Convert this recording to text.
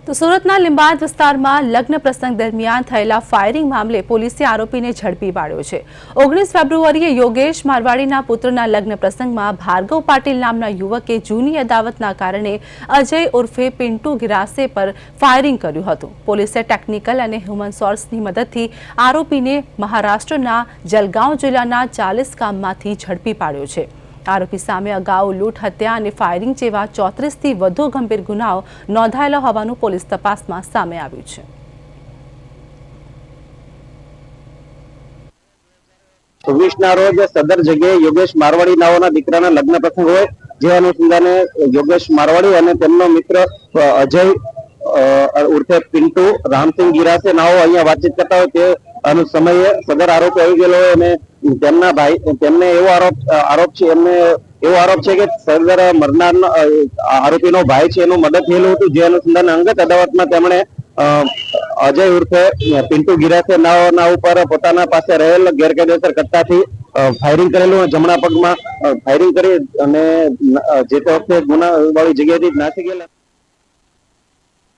તો સુરતના લીંબાદ વિસ્તારમાં લગ્ન પ્રસંગ દરમિયાન થયેલા ફાયરિંગ મામલે પોલીસે આરોપીને ઝડપી પાડ્યો છે। 19 ફેબ્રુઆરીએ યોગેશ મારવાડીના પુત્રના લગ્ન પ્રસંગમાં ભાર્ગવ પાટીલ નામના યુવકે જૂની અદાવતના કારણે અજય ઉર્ફે પિન્ટુ ગિરાસે પર ફાયરિંગ કર્યું હતું। પોલીસે ટેકનિકલ અને હ્યુમન સોર્સની મદદથી આરોપીને મહારાષ્ટ્રના જલગાંવ જિલ્લાના 40 ગામમાંથી ઝડપી પાડ્યો છે। आरोपी सामे अगाऊ लूट हत्या और फायरिंग जेवा 34 थी वधु गंभीर गुनाओ नोंधायेला होवानुं पोलीस तपासमां सामे आव्युं छे। 26 रोज सदर जगह योगेश मारवाड़ी नावाना दीकराना लग्न प्रसंग होय जे अनुसंधाने योगेश मारवाड़ी और तेमनो मित्र अजय उर्फे पिंटू रामसिंह गिरासे नाओ अहींया वातचीत करता होय ते समये सदर आरोपी आई गेलो होय તેમના ભાઈ તેમને એવો આરોપ છે કે સદર મરનાર આરોપીનો ભાઈ છે એનું મદદ થયેલું હતું જે અનુસંધાને અંગત અદાવતમાં તેમણે અજય ઉર્ફે પિન્ટુ ગિરાસે નાઓના ઉપર પોતાના પાસે રહેલ ગેરકાયદેસર કટ્ટાથી ફાયરિંગ કરેલું જમણા પગમાં ફાયરિંગ કરી અને જે તે વખતે ગુનાવાળી જગ્યાએથી નાસી ગયેલા।